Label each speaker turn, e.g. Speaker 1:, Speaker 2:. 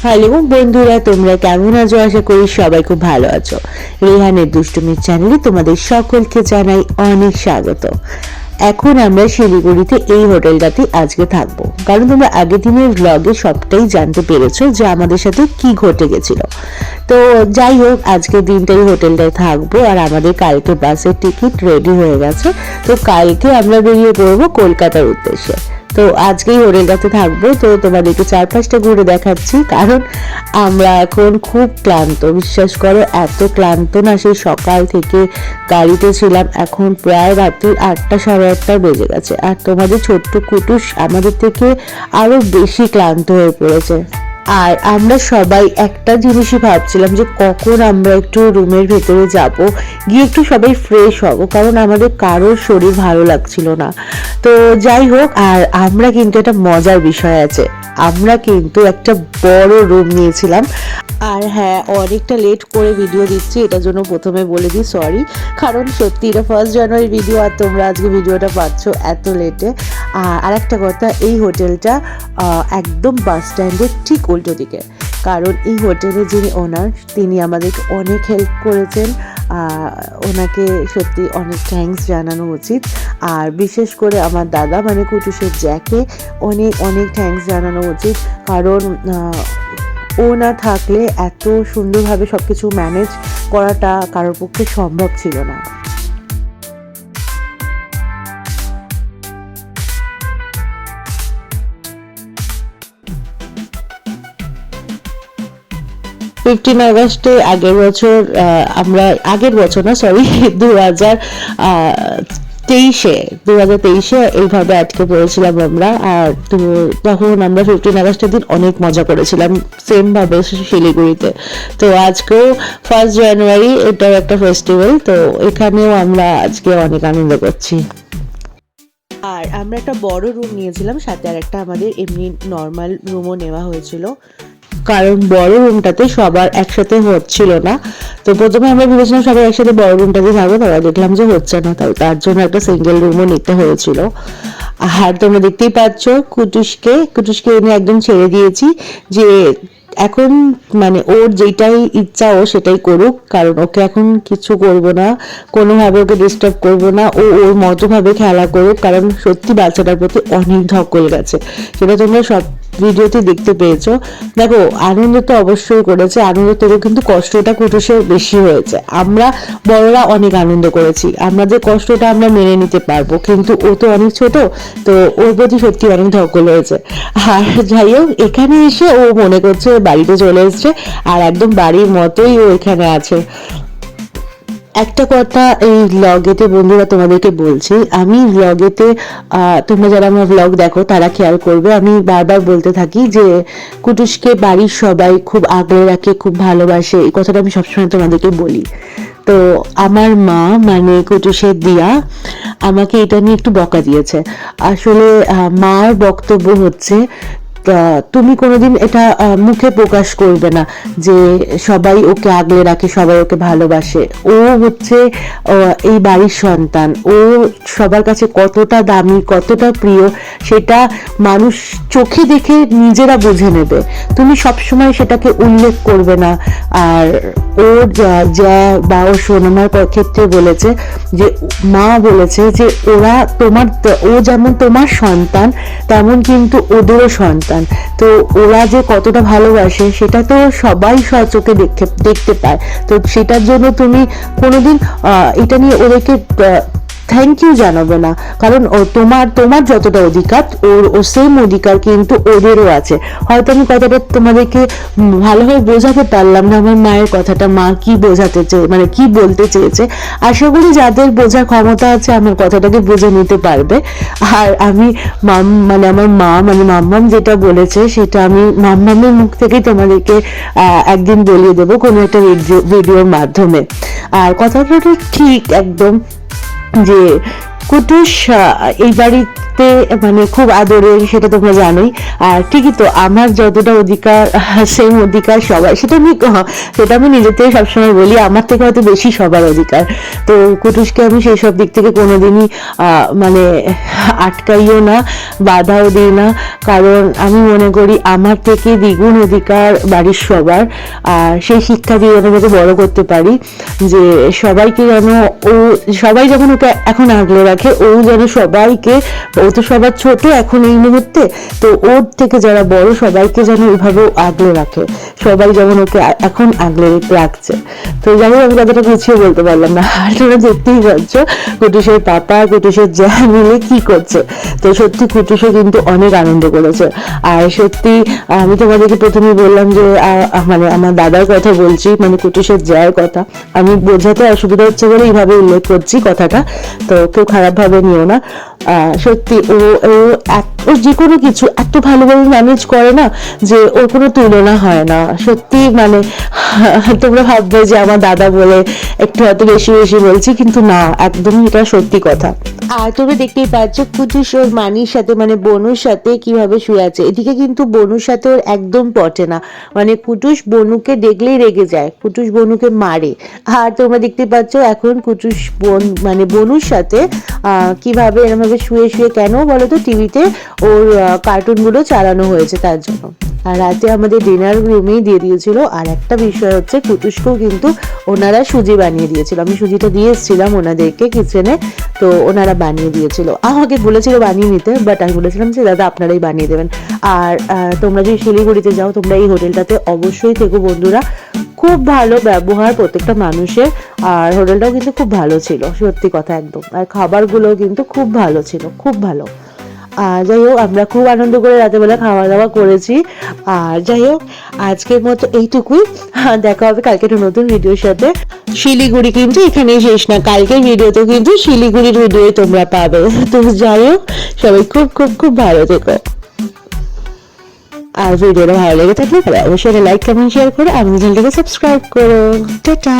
Speaker 1: Hello বন্ধুরা, তোমরা কেমন আছো? আশা করি সবাই খুব ভালো আছো। রেহানের দুষ্টুমির চ্যানেলে তোমাদের সকলকে জানাই অনেক স্বাগত। এখন আমরা শিলিগুড়িতে এই হোটেলটাতে আজকে থাকবো, কারণ তোমরা আগের দিনের ব্লগে সবটাই জানতে পেরেছো যে আমাদের সাথে কি ঘটে গেছিল। তো যাই হোক, আজকে দিনটাই হোটেলটায় থাকবো আর আমাদের কালকে বাসের টিকিট রেডি হয়ে গেছে। তো কালকে আমরা বেরিয়ে পড়বো কলকাতার উদ্দেশ্যে। তো আজকেই হোটেলটাতে থাকবো। তো তোমাদেরকে চারপাশটা ঘুরে দেখাচ্ছি, কারণ আমরা এখন খুব ক্লান্ত। বিশ্বাস করো, এত ক্লান্ত না, সেই সকাল থেকে গাড়িতে ছিলাম। এখন প্রায় রাত্রি 8টা সাড়ে 8টা বেজে গেছে। আর তোমাদের ছোট্ট কুটুস আমাদের থেকে আরো বেশি ক্লান্ত হয়ে পড়েছে। আর আমরা সবাই একটা জিনিসই ভাবছিলাম যে কখন আমরা একটু রুমের ভেতরে যাব, গিয়ে একটু সবাই ফ্রেশ হব, কারণ আমাদের কারোর শরীর ভালো লাগছিল না। তো যাই হোক, আর আমরা কিন্তু একটা মজার বিষয় আছে, আমরা কিন্তু একটা বড় রুম নিয়েছিলাম। আর হ্যাঁ, অনেকটা লেট করে ভিডিও দিচ্ছি, এটার জন্য প্রথমে বলে দিই সরি, কারণ সত্যি এটা 1 জানুয়ারি ভিডিও আর তোমরা আজকে ভিডিওটা পাচ্ছ এত লেটে। আর একটা কথা, এই হোটেলটা একদম বাস স্ট্যান্ডের ঠিক উল্টো দিকে, কারণ এই হোটেলের যিনি ওনার, তিনি আমাদেরকে অনেক হেল্প করেছেন। ওনাকে সত্যি অনেক থ্যাঙ্কস জানানো উচিত। আর বিশেষ করে আমার দাদা মানে কুটুসের জ্যাকে অনেক অনেক থ্যাঙ্কস জানানো উচিত, কারণ ও না থাকলে এত সুন্দরভাবে সব কিছু ম্যানেজ করাটা কারোর পক্ষে সম্ভব ছিল না। আগস্টে আগের বছর আমরা, আগের বছর না সরি, 2023-এ এইভাবে আটকে পড়েছিলাম আমরা। আর তো তখন আমরা 15 আগস্টের দিন অনেক মজা করেছিলাম সেম ভাবে শিলিগুড়িতে। তো আজকেও 1 জানুয়ারি, এটাও একটা ফেস্টিভ্যাল, তো এখানেও আমরা আজকে অনেক আনন্দ করছি। আর আমরা একটা বড় রুম নিয়েছিলাম, সাথে আর একটা আমাদের এমনি নর্মাল রুমও নেওয়া হয়েছিল, কারণ বড় রুমটাতে সবার একসাথে হচ্ছিল না। তো প্রথমে আমরা ভেবেছিলাম সবাই একসাথে বড় রুমটাতে থাকবো, তারপর দেখলাম যে হচ্ছে না, তার জন্য একটা সিঙ্গেল রুমও নিতে হয়েছিল। আর তোমরা দেখতেই পাচ্ছ কুটুসকে এনে একদম ছেড়ে দিয়েছি যে এখন মানে ওর যেটাই ইচ্ছা ও সেটাই করুক, কারণ ওকে এখন কিছু করবো না, কোনোভাবে ওকে ডিস্টার্ব করবো না, ও ওর মতো ভাবে খেলা করুক, কারণ সত্যি বাচ্চাটার প্রতি অনেক ধকল গেছে, সেটা তোমরা সব ভিডিওতে দেখতে পেয়েছো। দেখো, আনন্দ তো অবশ্যই করেছে, আনন্দ থেকে কিন্তু কষ্টটা কুটুসের বেশি হয়েছে। আমরা বড়রা অনেক আনন্দ করেছি, আমাদের কষ্টটা আমরা মেনে নিতে পারবো, কিন্তু ও তো অনেক ছোট, তো ওর প্রতি সত্যি অনেক ধকল হয়েছে। আর যাই হোক, এখানে এসে ও মনে করছে বাড়িতে চলে এসছে, আর একদম বাড়ির মতোই ও এখানে আছে। একটা কথা এই ব্লগেতে বন্ধুরা তোমাদেরকে বলছি, আমি ব্লগেতে তোমরা যারা আমার ব্লগ দেখো তারা খেয়াল করবে, আমি বারবার বলতে থাকি যে কুটুসকে বাড়ির সবাই খুব আগলে রাখে, খুব ভালোবাসে, এই কথাটা আমি সবসময় তোমাদেরকে বলি। তো আমার মা মানে কুটুসের দিয়া আমাকে এটা নিয়ে একটু বকা দিয়েছে। আসলে মার বক্তব্য হচ্ছে, তুমি কোনোদিন এটা মুখে প্রকাশ করবে না যে সবাই ওকে আগলে রাখে, সবাই ওকে ভালোবাসে। ও হচ্ছে এই বাড়ির সন্তান, ও সবার কাছে কতটা দামি, কতটা প্রিয়, সেটা মানুষ চোখে দেখে নিজেরা বুঝে নেবে। তুমি সবসময় সেটাকে উল্লেখ করবে না। আর ওর যা বা ও সোনামার ক্ষেত্রে বলেছে যে, মা বলেছে যে ওরা ও যেমন তোমার সন্তান, তেমন কিন্তু ওদেরও সন্তান। তো ওরা যে কতটা ভালোবাসে সেটা তো সবাই চোখে দেখতে পায়। তো সেটার জন্য তুমি কোনোদিন এটা নিয়ে ওদেরকে থ্যাংক ইউ জানাবে না, কারণ তোমার যতটা অধিকার ওর সেম অধিকার কিন্তু ওদেরও আছে। হয়তো আমি কথাটা তোমাদেরকে ভালোভাবে বোঝাতে পারলাম না, আমার মায়ের কথাটা, মা কি মানে কি বলতে চেয়েছে। আশা করি যাদের বোঝার ক্ষমতা আছে আমার কথাটাকে বুঝে নিতে পারবে। আর আমি মানে আমার মা মানে মাম্মাম যেটা বলেছে সেটা আমি মাম্মামের মুখ থেকেই তোমাদেরকে একদিন বলিয়ে দেবো কোনো একটা ভিডিওর মাধ্যমে। আর কথাটা ঠিক একদম, যে কুটুস এই বাড়িতে মানে খুব আদরের, সেটা তোমরা জানোই। আর ঠিকই তো, আমার যতটা অধিকার সেম অধিকার সবাই, সেটা আমি নিজের থেকে সবসময় বলি, আমার থেকে হয়তো বেশি সবার অধিকার। তো কুটুসকে আমি সেই সব দিক থেকে কোনোদিনই মানে আটকাইও না, বাধাও দিই না, কারণ আমি মনে করি আমার থেকে দ্বিগুণ অধিকার বাড়ির সবার। আর সেই শিক্ষা দিয়ে যেন ওকে বড় করতে পারি, যে সবাইকে যেন সবাই যখন ওকে এখন আগলে রাখে, ও যেন সবাইকে, ও তো সবার ছোট এখন এই মুহূর্তে, তো ওর থেকে যারা বড় সবাইকে যেন ওইভাবে আগলে রাখে, সবাই যেমন ওকে এখন আগলে রাখছে। তো যেমন আমি কথাটা গুছিয়ে বলতে পারলাম না, আর তোমরা দেখতেই পাচ্ছ কুটুসের পাপা কুটুসের যা মিলে কি করছে। তো সত্যি কুটুসও কিন্তু অনেক আনন্দ করেছে। আর সত্যি আমি তোমাদেরকে প্রথমে বললাম যে মানে আমার দাদার কথা বলছি, মানে কুটুসের জায়ের কথা, আমি বোঝাতে অসুবিধা হচ্ছে বলে এইভাবে উল্লেখ করছি কথাটা, তো কেউ খারাপ ভাবে নিও না। সত্যি ও যে কোনো কিছু এত ভালোভাবে ম্যানেজ করে না, যে ওর কোনো তুলনা হয় না। সত্যি মানে তোমরা ভাববে যে আমার দাদা বলে একটু হয়তো বেশি বেশি বলছি, কিন্তু না, একদমই এটা সত্যি কথা। আর তোমরা দেখতেই পাচ্ছ কুটুস ওর মানির সাথে মানে বনুর সাথে কিভাবে শুয়ে আছে। এদিকে কিন্তু বনুর সাথে ওর একদম পটে না, মানে কুটুস বনুকে দেখলেই রেগে যায়, কুটুস বনুকে মারে। আর তোমরা দেখতে পাচ্ছ এখন কুটুস মানে বনুর সাথে কিভাবে এরকম ভাবে শুয়ে শুয়ে, কেন বলো তো, টিভিতে ওর কার্টুনগুলো চালানো হয়েছে তার জন্য। আর রাতে আমাদের ডিনার রুমেই দিয়ে দিয়েছিল। আর একটা বিষয় হচ্ছে, কুটুসকেও কিন্তু ওনারা সুজি বানিয়ে দিয়েছিল, আমি সুজিটা দিয়ে এসেছিলাম ওনাদেরকে কিচেনে, তো ওনারা বানিয়ে দিয়েছিল। আমাকে বলেছিল বানিয়ে নিতে, বাট আমি বলেছিলাম যে দাদা আপনারাই বানিয়ে দেবেন। আর তোমরা যদি শিলিগুড়িতে যাও, তোমরা এই হোটেলটাতে অবশ্যই থেকো বন্ধুরা, খুব ভালো ব্যবহার প্রত্যেকটা মানুষের। আর হোটেলটাও কিন্তু খুব ভালো ছিল, সত্যি কথা একদম। আর খাবারগুলো কিন্তু খুব ভালো ছিল, খুব ভালো। আর যাই হোক, আমরা খুব আনন্দ করে রাতেবেলা খাওয়া দাওয়া করেছি। আর যাই হোক, আজকের মতো এইটুকুই, দেখা হবে কালকে একটা নতুন ভিডিওর সাথে। শিলিগুড়ি কিন্তু এখানেই শেষ না, কালকের ভিডিওতে কিন্তু শিলিগুড়ির ভিডিও তোমরা পাবে। তো যাই হোক, সবাই খুব খুব খুব ভালো থেকো। আর ভিডিওটা ভালো লেগে থাকলে অবশ্যই লাইক কমেন্ট শেয়ার করে আমার চ্যানেলটাকে সাবস্ক্রাইব করো। টাটা।